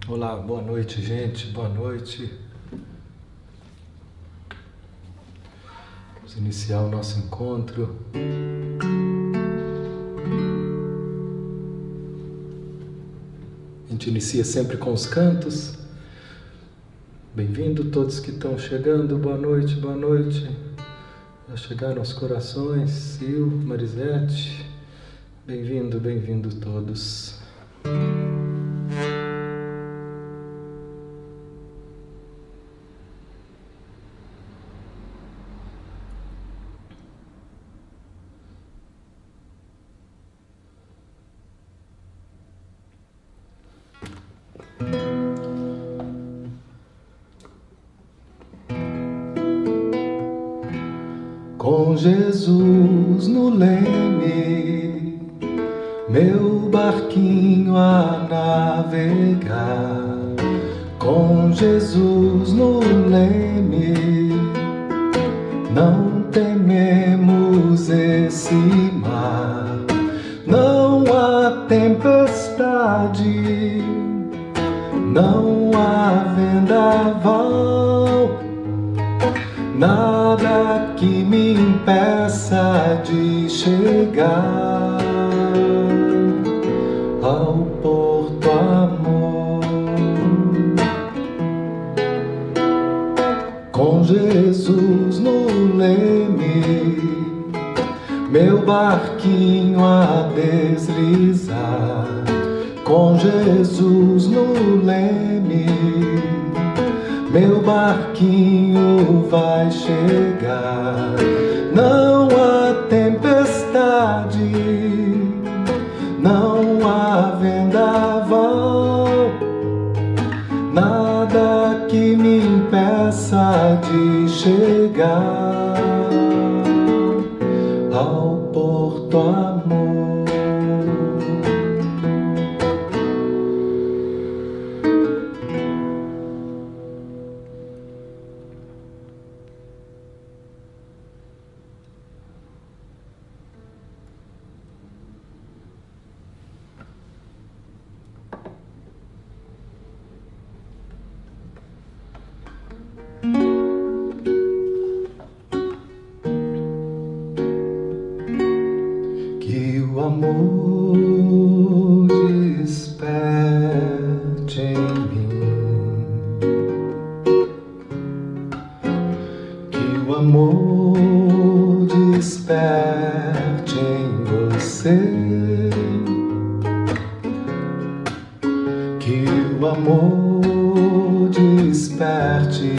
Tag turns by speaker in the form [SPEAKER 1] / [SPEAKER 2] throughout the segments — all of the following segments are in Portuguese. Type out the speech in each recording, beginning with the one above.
[SPEAKER 1] Olá, boa noite, gente, boa noite. Vamos iniciar o nosso encontro. A gente inicia sempre com os cantos. Bem-vindo todos que estão chegando, boa noite, boa noite. Já chegaram os corações, Sil, Marisete. Bem-vindo, bem-vindo todos. Com Jesus no leme, meu barquinho a navegar. Com Jesus no leme, não tememos esse mar. Não há tempestade, não há vendaval, nada que me impeça de chegar ao Porto Amor. Com Jesus no leme, meu barquinho a deslizar. Com Jesus no leme, meu barquinho vai chegar. Não há tempestade, não há vendaval, nada que me impeça de chegar ao Porto Amor. Que o amor desperte em mim, que o amor desperte em você, que o amor desperte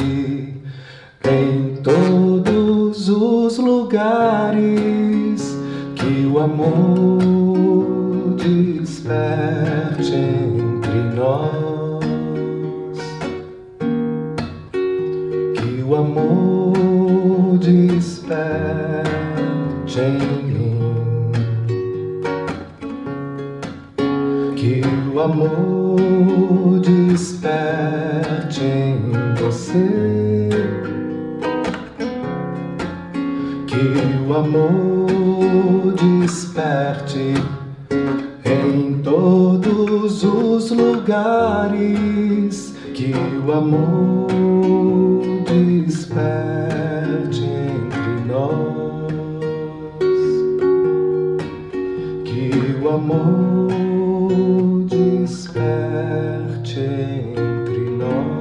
[SPEAKER 1] em todos os lugares, que o amor desperte entre nós, que o amor desperte em mim, que o amor desperte em você, que o amor desperte em todos os lugares, que o amor desperte entre nós, que o amor desperte entre nós.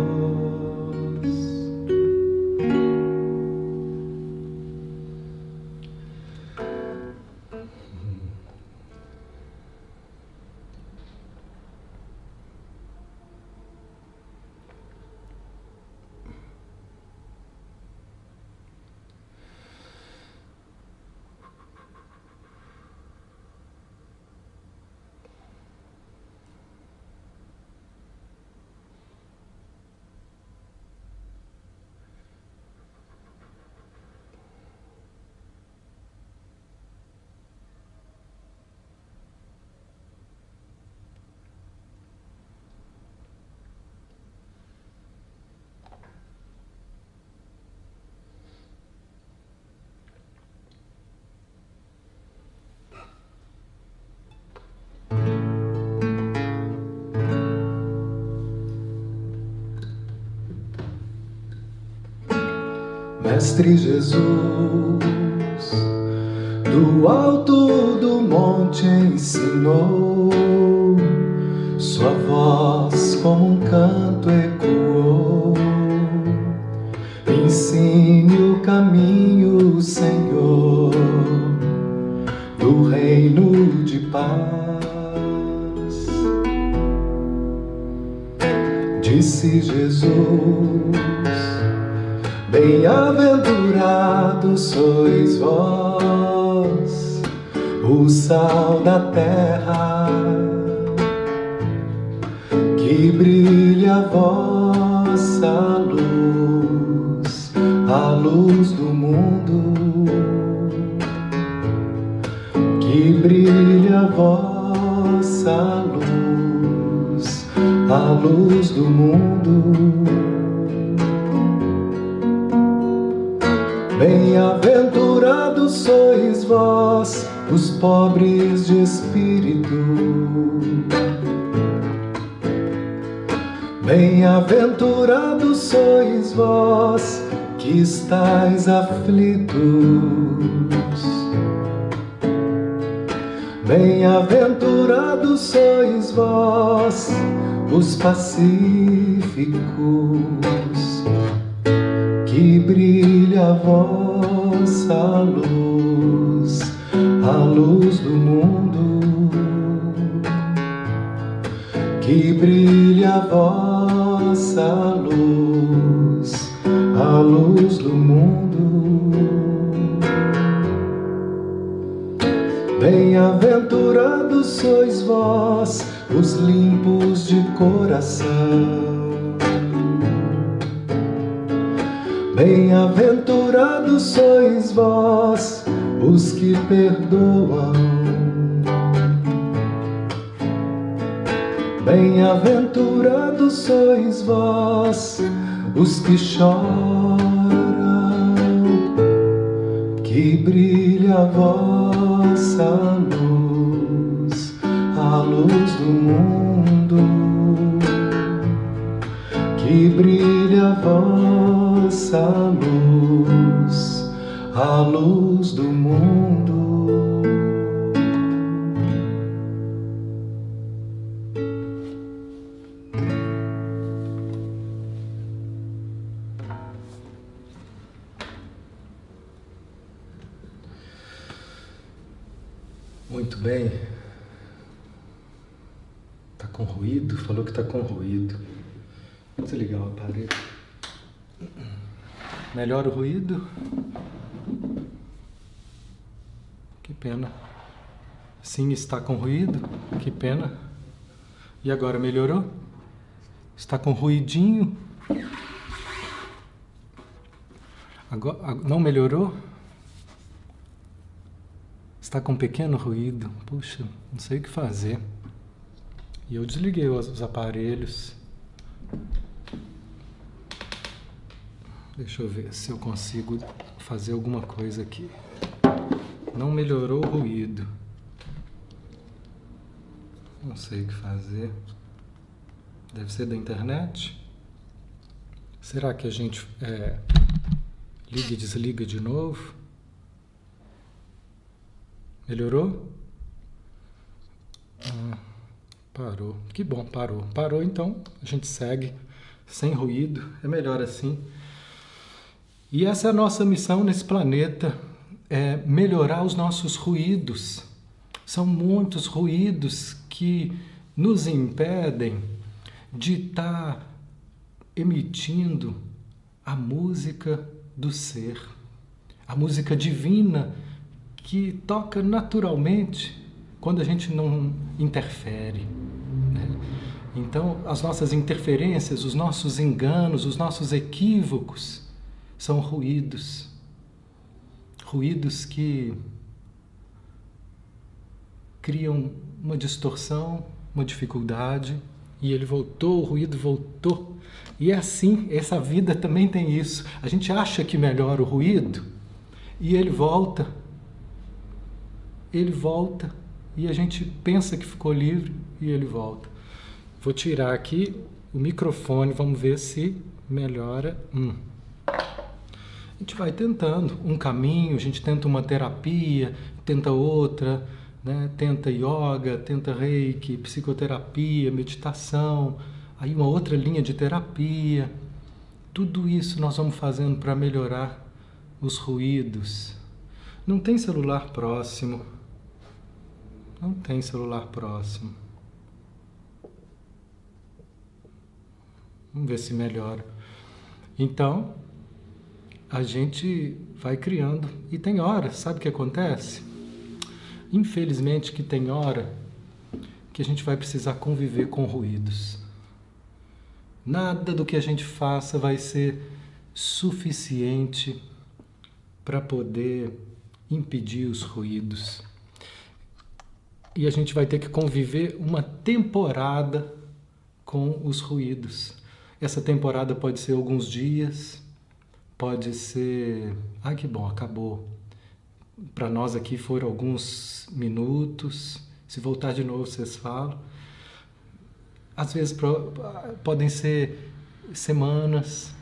[SPEAKER 1] Mestre Jesus, do alto do monte ensinou, sua voz como um canto ecoou. Ensine o caminho, Senhor, do reino de paz. Disse Jesus: bem-aventurados sois vós, o sal da terra, que brilhe a vossa luz, a luz do mundo, que brilhe a vossa luz, a luz do mundo. Bem-aventurados sois vós, os pobres de espírito. Bem-aventurados sois vós, que estáis aflitos. Bem-aventurados sois vós, os pacíficos, que brilha a vossa luz, a luz do mundo, que brilha a vossa luz, a luz do mundo. Bem-aventurados sois vós, os limpos de coração. Bem-aventurados sois vós, os que perdoam. Bem-aventurados sois vós, os que choram, que brilha a vossa luz, a luz do mundo, que brilha a vossa luz, a luz do mundo. Muito bem. Tá com ruído? Falou que tá com ruído. Vou desligar o aparelho. Melhora o ruído? Que pena. Sim, está com ruído? Que pena. E agora melhorou? Está com ruidinho? Agora, não melhorou? Está com um pequeno ruído. Puxa, não sei o que fazer. E eu desliguei os aparelhos. Deixa eu ver se eu consigo fazer alguma coisa aqui. Não melhorou o ruído. Não sei o que fazer. Deve ser da internet. Será que a gente liga e desliga de novo? Melhorou? Parou. Que bom, parou. Parou, então a gente segue sem ruído. É melhor assim. E essa é a nossa missão nesse planeta, é melhorar os nossos ruídos. São muitos ruídos que nos impedem de estar emitindo a música do ser, a música divina que toca naturalmente quando a gente não interfere, né? Então, as nossas interferências, os nossos enganos, os nossos equívocos são ruídos. Ruídos que criam uma distorção, uma dificuldade, e ele voltou, o ruído voltou. E é assim, essa vida também tem isso. A gente acha que melhora o ruído, e ele volta, e a gente pensa que ficou livre, e ele volta. Vou tirar aqui o microfone, vamos ver se melhora. gente vai tentando um caminho, a gente tenta uma terapia, tenta outra, né? Tenta yoga, tenta reiki, psicoterapia, meditação, aí uma outra linha de terapia. Tudo isso nós vamos fazendo para melhorar os ruídos. Não tem celular próximo. Não tem celular próximo. Vamos ver se melhora. Então, a gente vai criando. E tem hora, sabe o que acontece? Infelizmente que tem hora que a gente vai precisar conviver com ruídos. Nada do que a gente faça vai ser suficiente para poder impedir os ruídos. E a gente vai ter que conviver uma temporada com os ruídos. Essa temporada pode ser alguns dias, pode ser... Ai, que bom, acabou. Para nós aqui foram alguns minutos. Se voltar de novo, vocês falam. Às vezes podem ser semanas.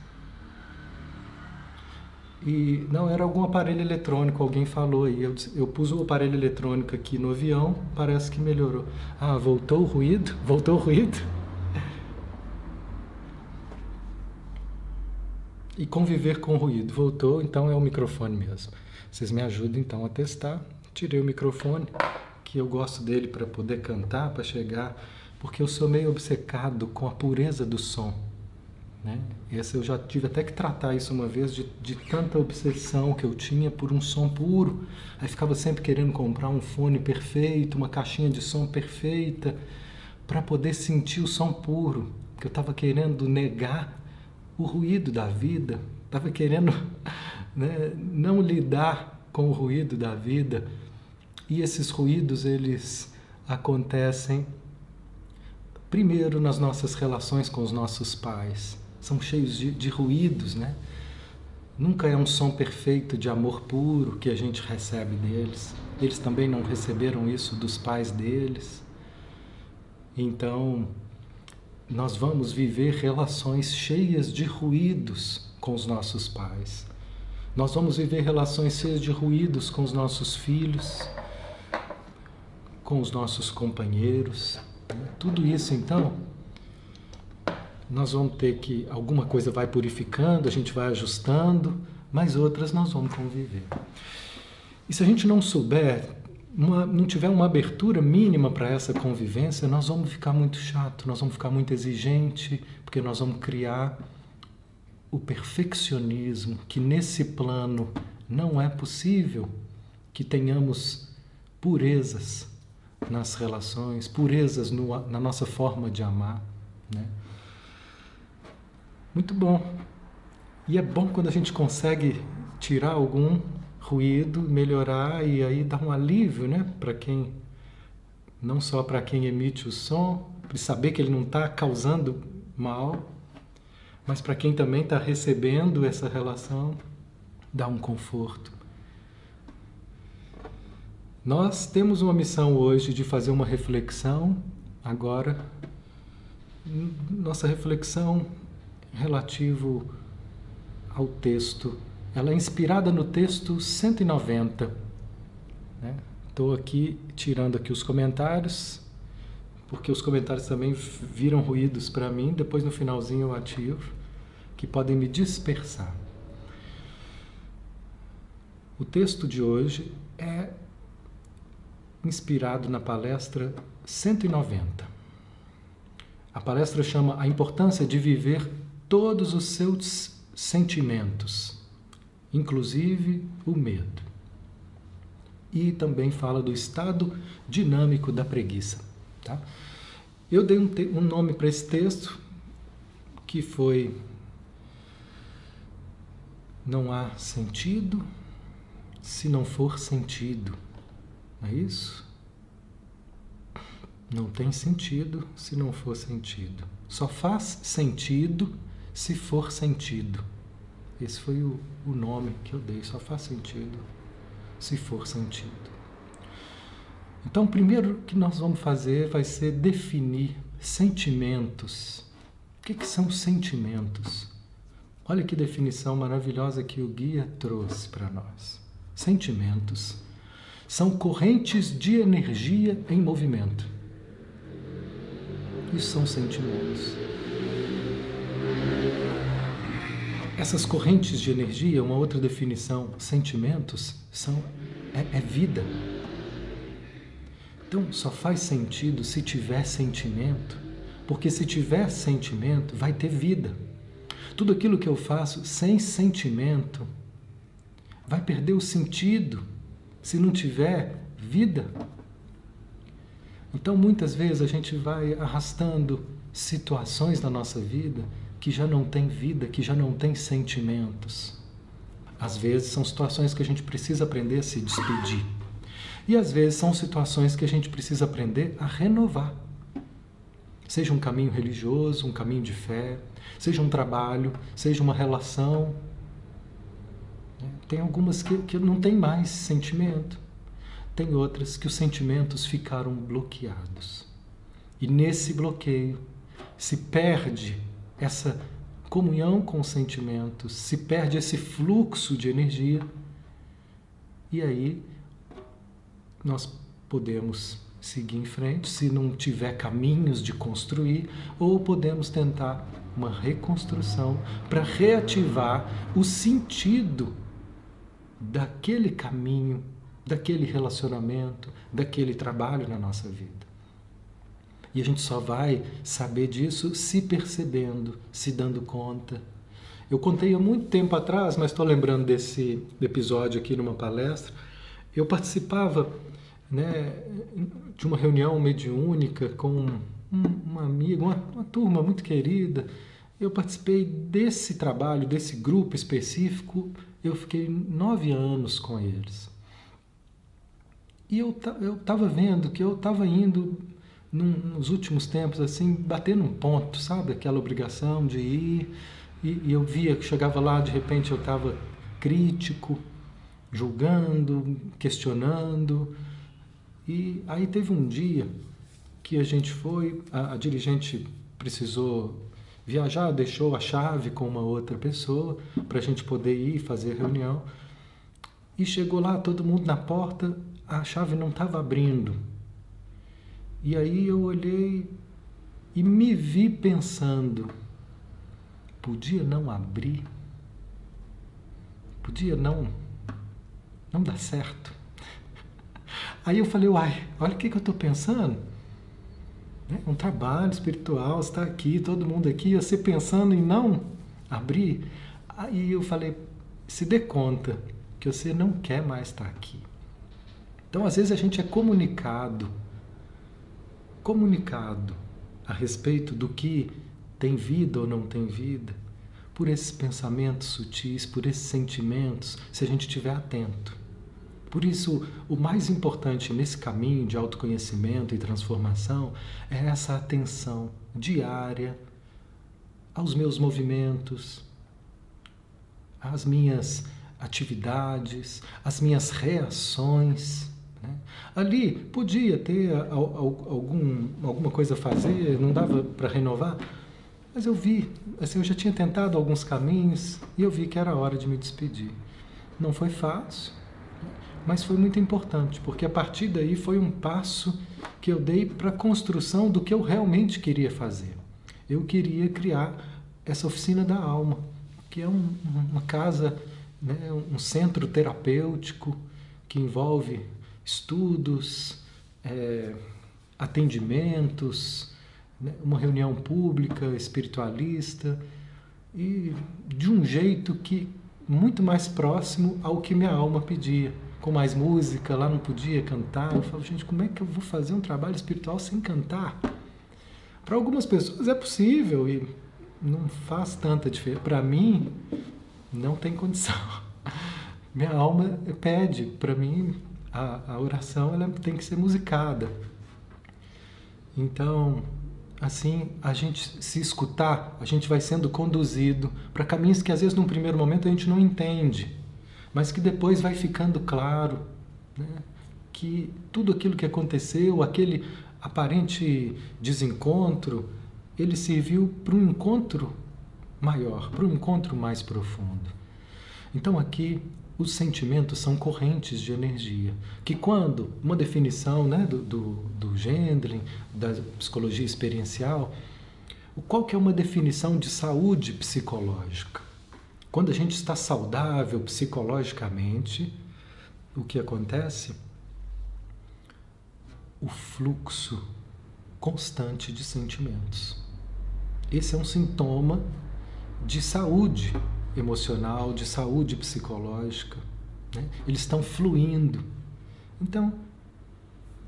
[SPEAKER 1] E não era algum aparelho eletrônico, alguém falou aí. Eu pus o aparelho eletrônico aqui no avião, parece que melhorou. Ah, voltou o ruído? Voltou o ruído? E conviver com o ruído. Voltou, então é o microfone mesmo. Vocês me ajudam então a testar. Tirei o microfone, que eu gosto dele para poder cantar, para chegar, porque eu sou meio obcecado com a pureza do som. Né? Eu já tive até que tratar isso uma vez, de tanta obsessão que eu tinha por um som puro. Aí ficava sempre querendo comprar um fone perfeito, uma caixinha de som perfeita, para poder sentir o som puro. Porque eu estava querendo negar o ruído da vida, estava querendo, né, não lidar com o ruído da vida. E esses ruídos, eles acontecem primeiro nas nossas relações com os nossos pais. São cheios de ruídos, né? Nunca é um som perfeito de amor puro que a gente recebe deles. Eles também não receberam isso dos pais deles. Então, nós vamos viver relações cheias de ruídos com os nossos pais. Nós vamos viver relações cheias de ruídos com os nossos filhos, com os nossos companheiros. Tudo isso, então, nós vamos ter que... Alguma coisa vai purificando, a gente vai ajustando, mas outras nós vamos conviver. E se a gente não souber, não tiver uma abertura mínima para essa convivência, nós vamos ficar muito chato, nós vamos ficar muito exigente, porque nós vamos criar o perfeccionismo, que nesse plano não é possível que tenhamos purezas nas relações, purezas na nossa forma de amar, né? Muito bom. E é bom quando a gente consegue tirar algum ruído, melhorar e aí dar um alívio, né? Para quem, não só para quem emite o som, para saber que ele não está causando mal, mas para quem também está recebendo essa relação, dá um conforto. Nós temos uma missão hoje de fazer uma reflexão agora. Nossa reflexão relativo ao texto, ela é inspirada no texto 190. Estou aqui tirando aqui os comentários, porque os comentários também viram ruídos para mim. Depois no finalzinho eu ativo, que podem me dispersar. O texto de hoje é inspirado na palestra 190. A palestra chama A Importância de Viver Todos os Seus Sentimentos, inclusive o medo. E também fala do estado dinâmico da preguiça. Tá? Eu dei um nome para esse texto, que foi Não há sentido se não for sentido. Não é isso? Não tem sentido se não for sentido. Só faz sentido se for sentido. Esse foi o nome que eu dei. Só faz sentido se for sentido. Então, o primeiro que nós vamos fazer vai ser definir sentimentos. O que são sentimentos? Olha que definição maravilhosa que o guia trouxe para nós. Sentimentos são correntes de energia em movimento. Isso são sentimentos. Essas correntes de energia, uma outra definição, sentimentos, é vida. Então, só faz sentido se tiver sentimento, porque se tiver sentimento, vai ter vida. Tudo aquilo que eu faço sem sentimento vai perder o sentido se não tiver vida. Então, muitas vezes a gente vai arrastando situações na nossa vida que já não tem vida, que já não tem sentimentos. Às vezes são situações que a gente precisa aprender a se despedir. E às vezes são situações que a gente precisa aprender a renovar. Seja um caminho religioso, um caminho de fé, seja um trabalho, seja uma relação. Tem algumas que não tem mais sentimento. Tem outras que os sentimentos ficaram bloqueados. E nesse bloqueio se perde essa comunhão com os sentimentos, se perde esse fluxo de energia. E aí nós podemos seguir em frente, se não tiver caminhos de construir, ou podemos tentar uma reconstrução para reativar o sentido daquele caminho, daquele relacionamento, daquele trabalho na nossa vida. E a gente só vai saber disso se percebendo, se dando conta. Eu contei há muito tempo atrás, mas estou lembrando desse episódio aqui numa palestra. Eu participava, de uma reunião mediúnica com uma amiga, uma turma muito querida. Eu participei desse trabalho, desse grupo específico. Eu fiquei 9 anos com eles. E eu estava vendo que eu estava indo, nos últimos tempos, assim, batendo um ponto, sabe? Aquela obrigação de ir. E eu via que chegava lá, de repente eu estava crítico, julgando, questionando. E aí teve um dia que a gente foi, a dirigente precisou viajar, deixou a chave com uma outra pessoa para a gente poder ir fazer reunião. E chegou lá, todo mundo na porta, a chave não estava abrindo. E aí eu olhei e me vi pensando, podia não abrir? Podia não dar certo? Aí eu falei, olha o que eu estou pensando. Um trabalho espiritual, você está aqui, todo mundo aqui, você pensando em não abrir. Aí eu falei, se dê conta que você não quer mais estar aqui. Então, às vezes a gente é comunicado a respeito do que tem vida ou não tem vida, por esses pensamentos sutis, por esses sentimentos, se a gente estiver atento. Por isso, o mais importante nesse caminho de autoconhecimento e transformação é essa atenção diária aos meus movimentos, às minhas atividades, às minhas reações. Ali podia ter alguma coisa a fazer, não dava para renovar, mas eu vi, assim, eu já tinha tentado alguns caminhos e eu vi que era hora de me despedir. Não foi fácil, mas foi muito importante, porque a partir daí foi um passo que eu dei para a construção do que eu realmente queria fazer. Eu queria criar essa oficina da alma, que é uma casa, um centro terapêutico que envolve estudos, atendimentos, uma reunião pública, espiritualista, e de um jeito que muito mais próximo ao que minha alma pedia. Com mais música, lá não podia cantar. Eu falo, gente, como é que eu vou fazer um trabalho espiritual sem cantar? Para algumas pessoas é possível e não faz tanta diferença. Para mim, não tem condição. Minha alma pede, para mim, a oração ela tem que ser musicada. Então, assim, a gente se escutar, a gente vai sendo conduzido para caminhos que às vezes num primeiro momento a gente não entende, mas que depois vai ficando claro, que tudo aquilo que aconteceu, aquele aparente desencontro, ele serviu para um encontro maior, para um encontro mais profundo. Então aqui os sentimentos são correntes de energia, que quando, uma definição, né, do Gendlin, da psicologia experiencial, qual que é uma definição de saúde psicológica? Quando a gente está saudável psicologicamente, o que acontece? O fluxo constante de sentimentos. Esse é um sintoma de saúde emocional, de saúde psicológica, né? Eles estão fluindo. Então,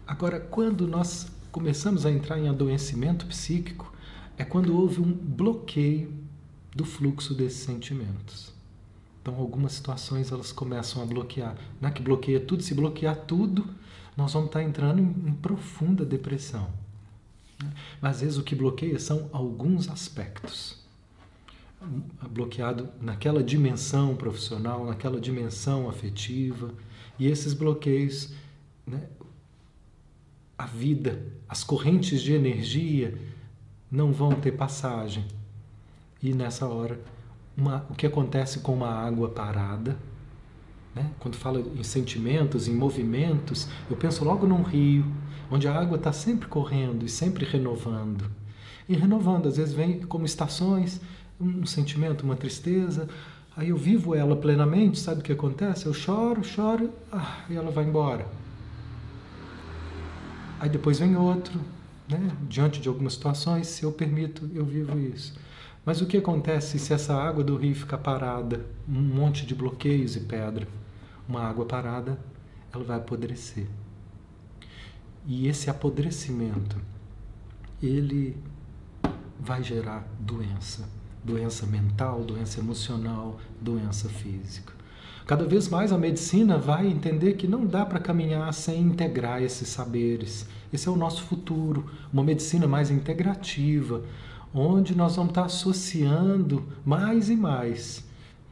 [SPEAKER 1] agora, quando nós começamos a entrar em adoecimento psíquico, é quando houve um bloqueio do fluxo desses sentimentos. Então, algumas situações elas começam a bloquear. Não é que bloqueia tudo, se bloquear tudo, nós vamos estar entrando em profunda depressão. Mas às vezes o que bloqueia são alguns aspectos. Bloqueado naquela dimensão profissional, naquela dimensão afetiva, e esses bloqueios, né, a vida, as correntes de energia não vão ter passagem. E nessa hora, o que acontece com uma água parada, né? Quando falo em sentimentos, em movimentos, eu penso logo num rio, onde a água está sempre correndo e sempre renovando. E renovando, às vezes vem como estações, um sentimento, uma tristeza, aí eu vivo ela plenamente, sabe o que acontece? Eu choro, e ela vai embora. Aí depois vem outro, né? Diante de algumas situações, se eu permito, eu vivo isso. Mas o que acontece se essa água do rio ficar parada, um monte de bloqueios e pedra? Uma água parada, ela vai apodrecer. E esse apodrecimento, ele vai gerar doença. Doença mental, doença emocional, doença física. Cada vez mais a medicina vai entender que não dá para caminhar sem integrar esses saberes. Esse é o nosso futuro, uma medicina mais integrativa, onde nós vamos estar associando mais e mais,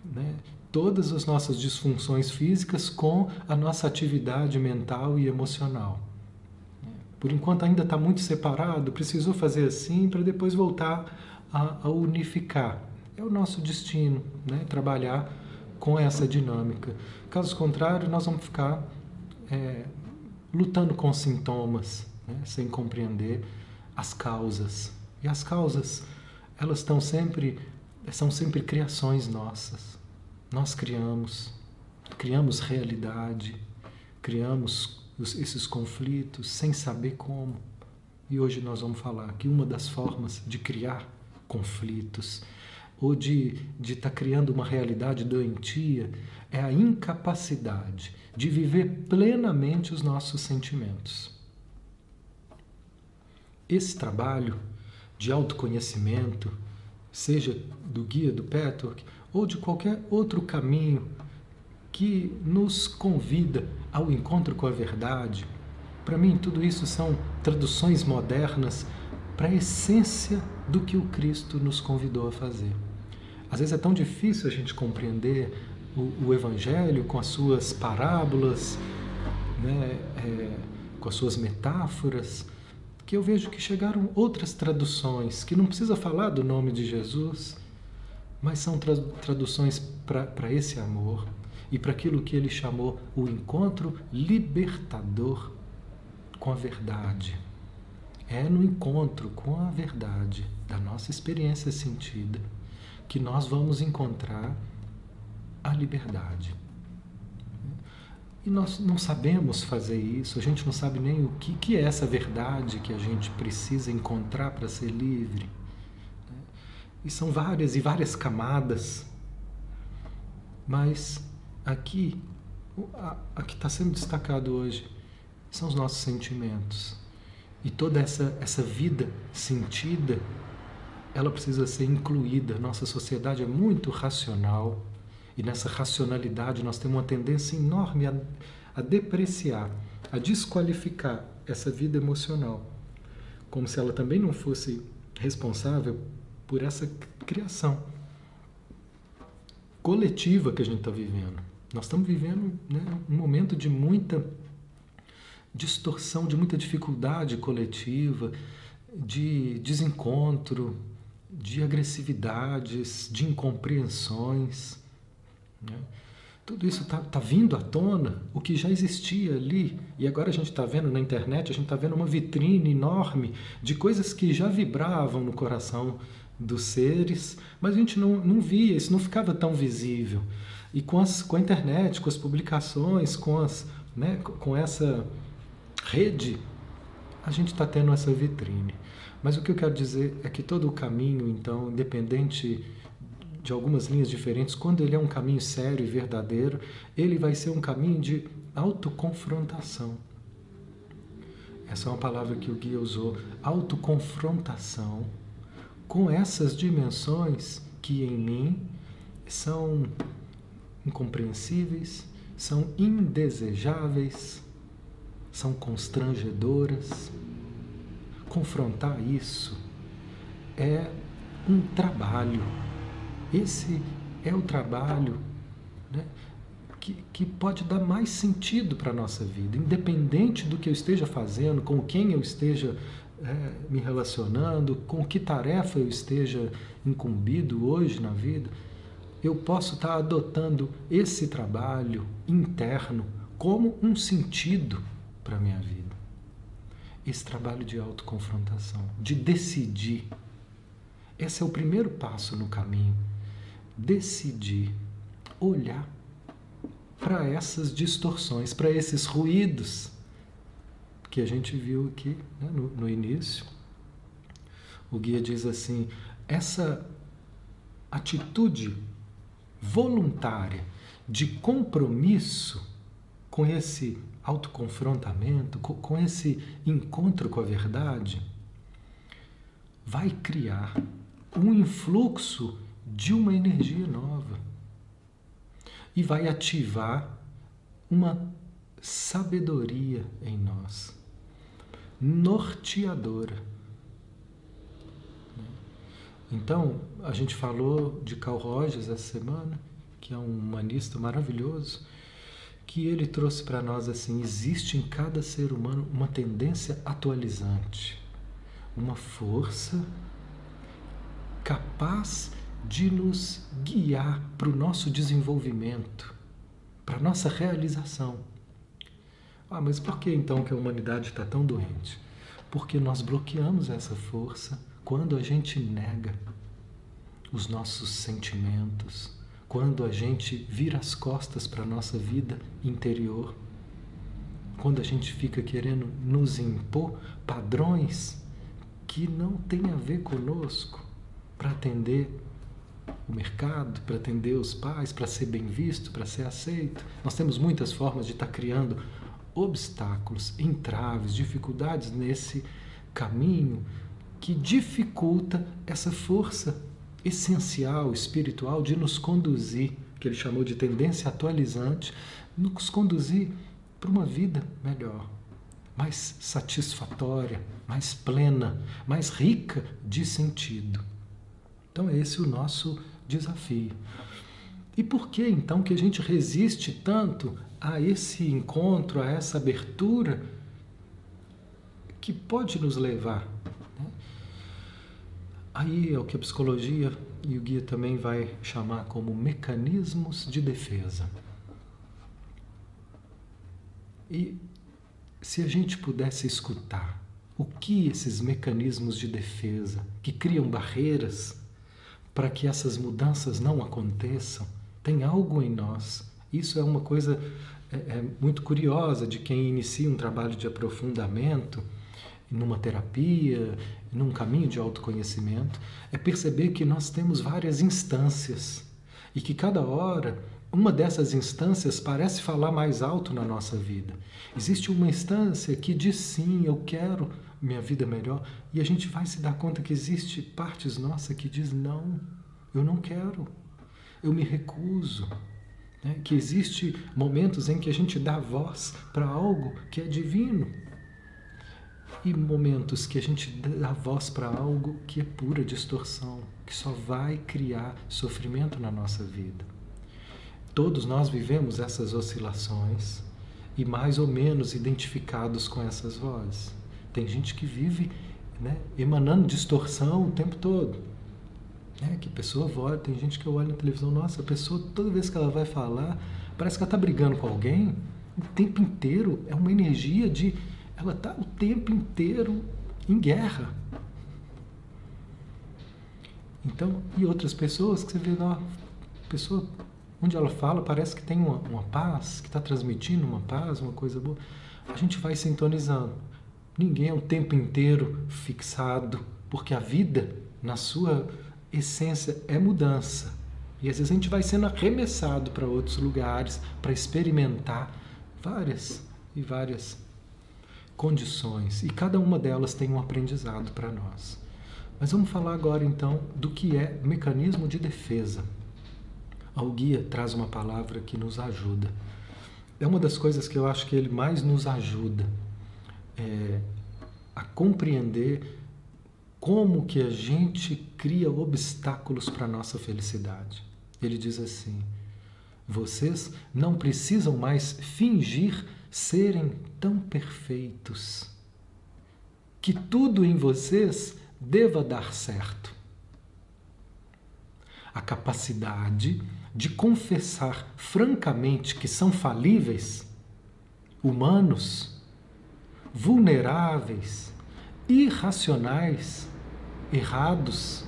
[SPEAKER 1] né, todas as nossas disfunções físicas com a nossa atividade mental e emocional. Por enquanto ainda está muito separado, precisou fazer assim para depois voltar a unificar. É o nosso destino, né, trabalhar com essa dinâmica. Caso contrário, nós vamos ficar lutando com sintomas, né, sem compreender as causas. E as causas, elas são sempre criações nossas. Nós criamos realidade, criamos esses conflitos sem saber como. E hoje nós vamos falar que uma das formas de criar conflitos ou de estar criando uma realidade doentia é a incapacidade de viver plenamente os nossos sentimentos. Esse trabalho de autoconhecimento, seja do guia do Petwork ou de qualquer outro caminho que nos convida ao encontro com a verdade, para mim tudo isso são traduções modernas para a essência do que o Cristo nos convidou a fazer. Às vezes é tão difícil a gente compreender o Evangelho com as suas parábolas, né, com as suas metáforas, que eu vejo que chegaram outras traduções, que não precisa falar do nome de Jesus, mas são traduções para esse amor e para aquilo que ele chamou o encontro libertador com a verdade. É no encontro com a verdade da nossa experiência sentida que nós vamos encontrar a liberdade. E nós não sabemos fazer isso, a gente não sabe nem o que é essa verdade que a gente precisa encontrar para ser livre. E são várias e várias camadas, mas aqui, a que está sendo destacado hoje são os nossos sentimentos. E toda essa vida sentida, ela precisa ser incluída. Nossa sociedade é muito racional, e nessa racionalidade nós temos uma tendência enorme a depreciar, a desqualificar essa vida emocional, como se ela também não fosse responsável por essa criação coletiva que a gente está vivendo. Nós estamos vivendo, né, um momento de muita distorção, de muita dificuldade coletiva, de desencontro, de agressividades, de incompreensões, né? Tudo isso está vindo à tona, o que já existia ali. E agora a gente está vendo na internet, a gente está vendo uma vitrine enorme de coisas que já vibravam no coração dos seres, mas a gente não via, isso não ficava tão visível. E com a internet, com as publicações, né, com essa rede, a gente está tendo essa vitrine. Mas o que eu quero dizer é que todo o caminho, então, independente de algumas linhas diferentes, quando ele é um caminho sério e verdadeiro, ele vai ser um caminho de autoconfrontação. Essa é uma palavra que o guia usou, autoconfrontação, com essas dimensões que em mim são incompreensíveis, são indesejáveis, são constrangedoras. Confrontar isso é um trabalho. Esse é o trabalho, né, que pode dar mais sentido para a nossa vida, independente do que eu esteja fazendo, com quem eu esteja me relacionando, com que tarefa eu esteja incumbido hoje na vida. Eu posso estar adotando esse trabalho interno como um sentido para a minha vida. Esse trabalho de autoconfrontação, de decidir. Esse é o primeiro passo no caminho. Decidir, olhar para essas distorções, para esses ruídos que a gente viu aqui, né, no início. O guia diz assim, essa atitude voluntária de compromisso com esse autoconfrontamento, com esse encontro com a verdade, vai criar um influxo de uma energia nova e vai ativar uma sabedoria em nós, norteadora. Então, a gente falou de Carl Rogers essa semana, que é um humanista maravilhoso, que ele trouxe para nós assim, existe em cada ser humano uma tendência atualizante, uma força capaz de nos guiar para o nosso desenvolvimento, para a nossa realização. Mas por que então que a humanidade está tão doente? Porque nós bloqueamos essa força quando a gente nega os nossos sentimentos, quando a gente vira as costas para a nossa vida interior, quando a gente fica querendo nos impor padrões que não têm a ver conosco, para atender o mercado, para atender os pais, para ser bem visto, para ser aceito. Nós temos muitas formas de estar criando obstáculos, entraves, dificuldades nesse caminho que dificulta essa força essencial, espiritual, de nos conduzir, que ele chamou de tendência atualizante, nos conduzir para uma vida melhor, mais satisfatória, mais plena, mais rica de sentido. Então esse é o nosso desafio. E por que então que a gente resiste tanto a esse encontro, a essa abertura que pode nos levar, né? Aí é o que a psicologia e o guia também vai chamar como mecanismos de defesa. E se a gente pudesse escutar o que esses mecanismos de defesa que criam barreiras para que essas mudanças não aconteçam, tem algo em nós. Isso é uma coisa muito curiosa de quem inicia um trabalho de aprofundamento, numa terapia, num caminho de autoconhecimento, é perceber que nós temos várias instâncias e que cada hora uma dessas instâncias parece falar mais alto na nossa vida. Existe uma instância que diz sim, eu quero minha vida melhor, e a gente vai se dar conta que existe partes nossas que diz não, eu não quero, eu me recuso. Né? Que existe momentos em que a gente dá voz para algo que é divino e momentos que a gente dá voz para algo que é pura distorção, que só vai criar sofrimento na nossa vida. Todos nós vivemos essas oscilações e mais ou menos identificados com essas vozes. Tem gente que vive, né, emanando distorção o tempo todo. Que a pessoa volta, tem gente que eu olho na televisão, nossa, a pessoa toda vez que ela vai falar, parece que ela está brigando com alguém o tempo inteiro, é uma energia de... ela está o tempo inteiro em guerra. Então, e outras pessoas que você vê, a pessoa, onde ela fala, parece que tem uma paz, que está transmitindo uma paz, uma coisa boa. A gente vai sintonizando. Ninguém é o tempo inteiro fixado, porque a vida, na sua essência, é mudança. E às vezes a gente vai sendo arremessado para outros lugares, para experimentar várias e várias condições. E cada uma delas tem um aprendizado para nós. Mas vamos falar agora então do que é mecanismo de defesa. O guia traz uma palavra que nos ajuda. É uma das coisas que eu acho que ele mais nos ajuda a compreender como que a gente cria obstáculos para a nossa felicidade. Ele diz assim: vocês não precisam mais fingir serem tão perfeitos que tudo em vocês deva dar certo. A capacidade de confessar francamente que são falíveis, humanos, vulneráveis, irracionais, errados,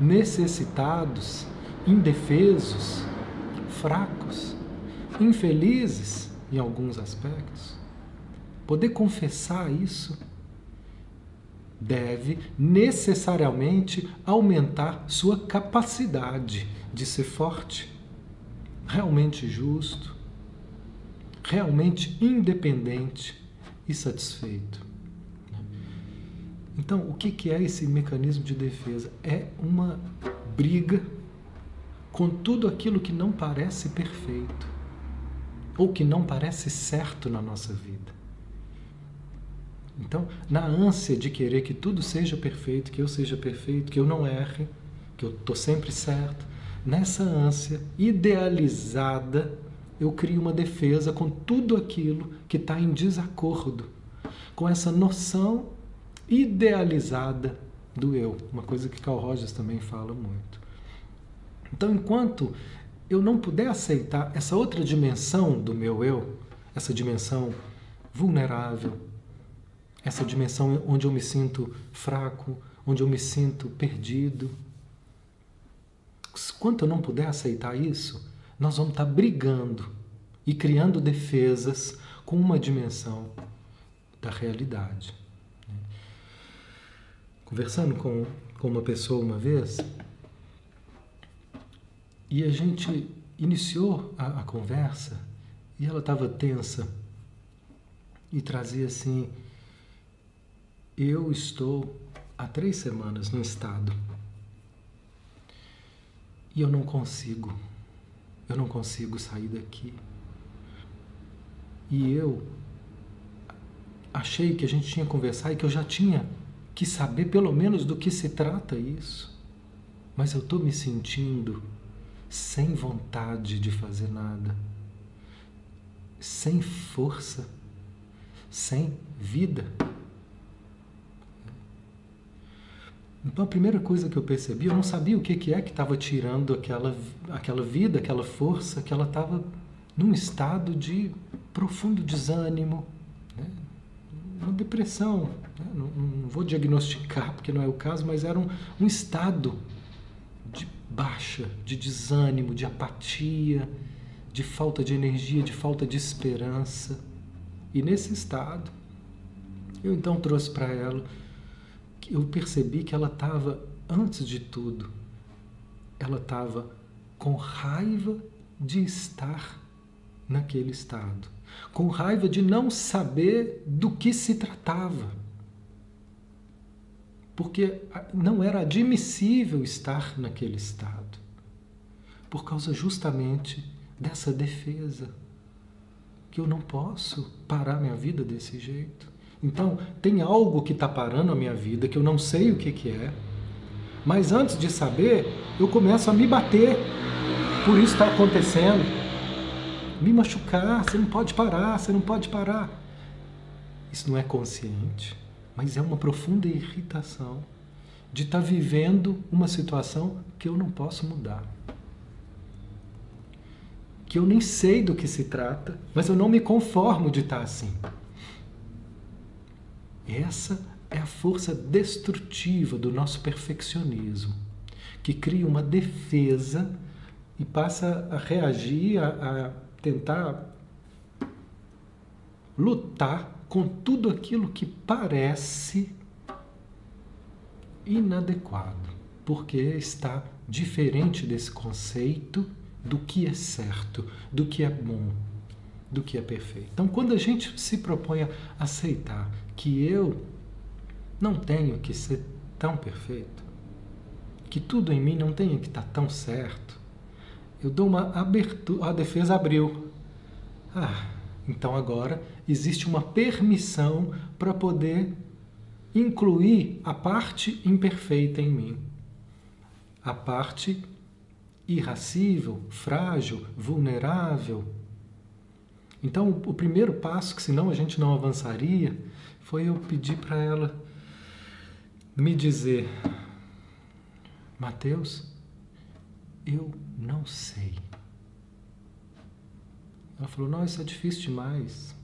[SPEAKER 1] necessitados, indefesos, fracos, infelizes em alguns aspectos. Poder confessar isso deve necessariamente aumentar sua capacidade de ser forte, realmente justo, realmente independente e satisfeito. Então, o que é esse mecanismo de defesa? É uma briga com tudo aquilo que não parece perfeito ou que não parece certo na nossa vida. Então, na ânsia de querer que tudo seja perfeito, que eu seja perfeito, que eu não erre, que eu estou sempre certo, nessa ânsia idealizada, eu crio uma defesa com tudo aquilo que está em desacordo com essa noção idealizada do eu. Uma coisa que Carl Rogers também fala muito. Então, enquanto eu não puder aceitar essa outra dimensão do meu eu, essa dimensão vulnerável, essa dimensão onde eu me sinto fraco, onde eu me sinto perdido, enquanto eu não puder aceitar isso, nós vamos estar brigando e criando defesas com uma dimensão da realidade. Conversando com uma pessoa uma vez, e a gente iniciou a conversa, e ela estava tensa, e trazia assim: eu estou há 3 semanas no estado, e eu não consigo sair daqui. E eu achei que a gente tinha que conversar e que eu já tinha que saber pelo menos do que se trata isso. Mas eu estou me sentindo sem vontade de fazer nada, sem força, sem vida. Então a primeira coisa que eu percebi, eu não sabia o que é que estava tirando aquela vida, aquela força, que ela estava num estado de profundo desânimo, né? Uma depressão, né? Não vou diagnosticar porque não é o caso, mas era um estado de baixa, de desânimo, de apatia, de falta de energia, de falta de esperança. E nesse estado, eu então trouxe para ela, eu percebi que ela estava, antes de tudo, ela estava com raiva de estar naquele estado, com raiva de não saber do que se tratava, porque não era admissível estar naquele estado, por causa justamente dessa defesa, que eu não posso parar minha vida desse jeito. Então, tem algo que está parando a minha vida, que eu não sei o que é, mas antes de saber, eu começo a me bater. Por isso está acontecendo. Me machucar, você não pode parar, você não pode parar. Isso não é consciente, mas é uma profunda irritação. de estar vivendo uma situação que eu não posso mudar. Que eu nem sei do que se trata, mas eu não me conformo de estar assim. Essa é a força destrutiva do nosso perfeccionismo, que cria uma defesa e passa a reagir, a tentar lutar com tudo aquilo que parece inadequado, porque está diferente desse conceito do que é certo, do que é bom, do que é perfeito. Então, quando a gente se propõe a aceitar que eu não tenho que ser tão perfeito, que tudo em mim não tenha que estar tão certo, eu dou uma abertura, a defesa abriu. Então agora existe uma permissão para poder incluir a parte imperfeita em mim, a parte irracível, frágil, vulnerável. Então, o primeiro passo, que senão a gente não avançaria, foi eu pedir para ela me dizer: Mateus, eu não sei. Ela falou: não, isso é difícil demais,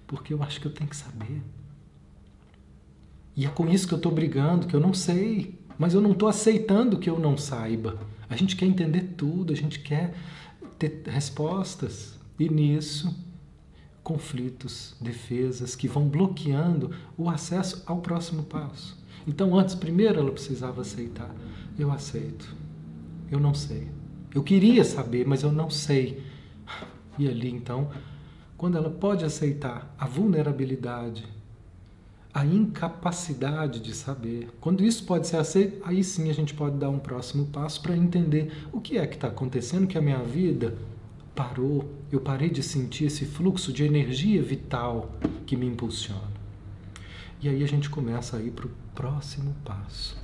[SPEAKER 1] porque eu acho que eu tenho que saber. E é com isso que eu estou brigando, que eu não sei, mas eu não estou aceitando que eu não saiba. A gente quer entender tudo, a gente quer ter respostas. E nisso, conflitos, defesas que vão bloqueando o acesso ao próximo passo. Então, primeiro ela precisava aceitar. Eu aceito. Eu não sei. Eu queria saber, mas eu não sei. E ali, então, quando ela pode aceitar a vulnerabilidade, a incapacidade de saber, quando isso pode ser aceito, aí sim a gente pode dar um próximo passo para entender o que é que está acontecendo, que a minha vida parou, eu parei de sentir esse fluxo de energia vital que me impulsiona. E aí a gente começa a ir para o próximo passo.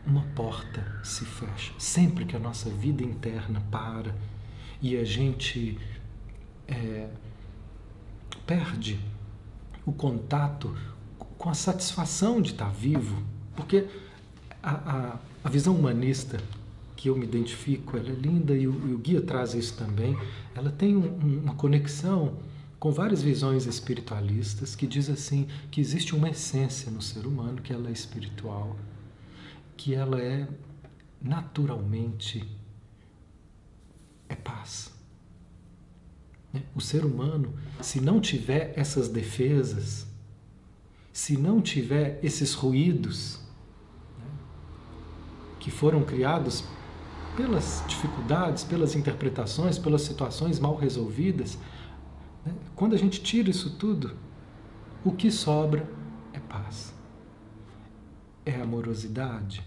[SPEAKER 1] Uma porta se fecha. Sempre que a nossa vida interna para e a gente perde o contato com a satisfação de estar vivo, porque a visão humanista que eu me identifico, ela é linda e o guia traz isso também. Ela tem uma conexão com várias visões espiritualistas que diz assim que existe uma essência no ser humano, que ela é espiritual, que ela é naturalmente paz. O ser humano, se não tiver essas defesas, se não tiver esses ruídos que foram criados pelas dificuldades, pelas interpretações, pelas situações mal resolvidas, quando a gente tira isso tudo, o que sobra é paz, é amorosidade.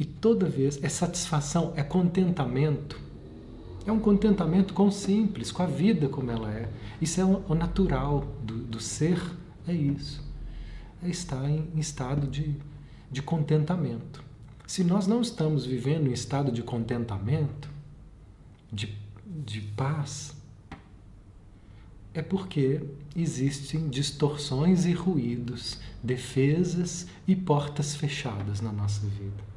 [SPEAKER 1] E toda vez é satisfação, é contentamento. É um contentamento com o simples, com a vida como ela é. Isso é o natural do ser, é isso. É estar em estado de contentamento. Se nós não estamos vivendo em estado de contentamento, de paz, é porque existem distorções e ruídos, defesas e portas fechadas na nossa vida.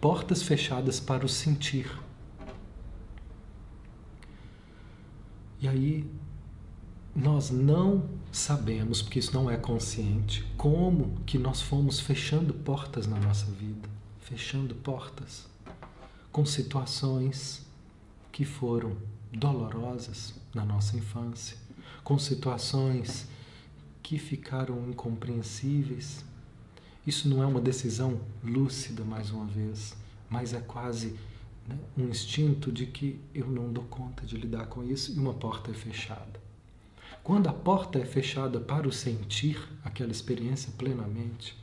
[SPEAKER 1] Portas fechadas para o sentir. E aí, nós não sabemos, porque isso não é consciente, como que nós fomos fechando portas na nossa vida. Fechando portas com situações que foram dolorosas na nossa infância, com situações que ficaram incompreensíveis. Isso não é uma decisão lúcida, mais uma vez, mas é quase um instinto de que eu não dou conta de lidar com isso e uma porta é fechada. Quando a porta é fechada para o sentir aquela experiência plenamente,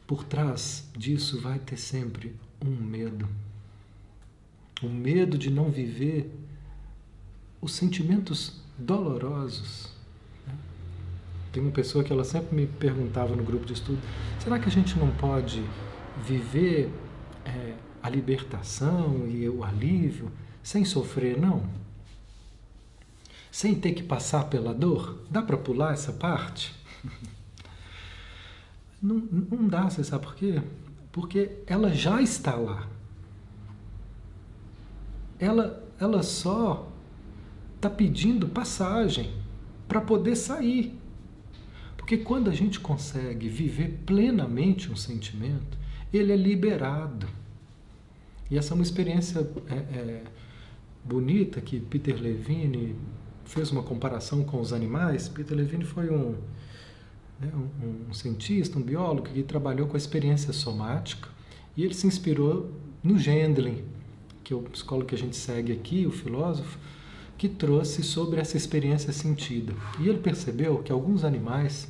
[SPEAKER 1] por trás disso vai ter sempre um medo. O medo de não viver os sentimentos dolorosos. Tem uma pessoa que ela sempre me perguntava no grupo de estudo: será que a gente não pode viver a libertação e o alívio sem sofrer? Não. sem ter que passar pela dor? Dá para pular essa parte? Não dá, você sabe por quê? Porque ela já está lá. Ela só está pedindo passagem para poder sair. Porque quando a gente consegue viver plenamente um sentimento, ele é liberado. E essa é uma experiência bonita que Peter Levine fez uma comparação com os animais. Peter Levine foi um cientista, um biólogo que trabalhou com a experiência somática e ele se inspirou no Gendlin, que é o psicólogo que a gente segue aqui, o filósofo, que trouxe sobre essa experiência sentida. E ele percebeu que alguns animais,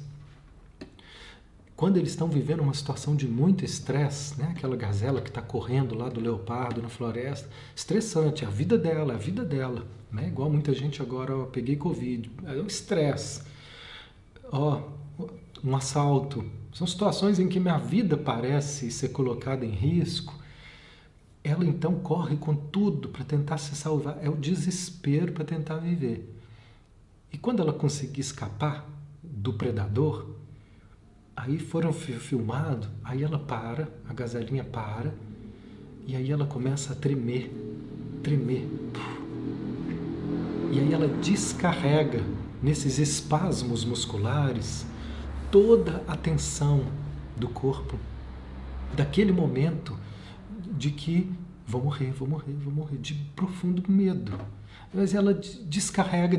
[SPEAKER 1] quando eles estão vivendo uma situação de muito estresse, né? Aquela gazela que está correndo lá do leopardo na floresta, estressante, a vida dela, né? Igual muita gente agora, peguei Covid, é um estresse, um assalto, são situações em que minha vida parece ser colocada em risco. Ela então corre com tudo para tentar se salvar, é o desespero para tentar viver. E quando ela conseguir escapar do predador, aí foram filmados, aí ela para, a gazelinha para, e aí ela começa a tremer. E aí ela descarrega nesses espasmos musculares toda a tensão do corpo, daquele momento de que vou morrer, de profundo medo. Mas ela descarrega,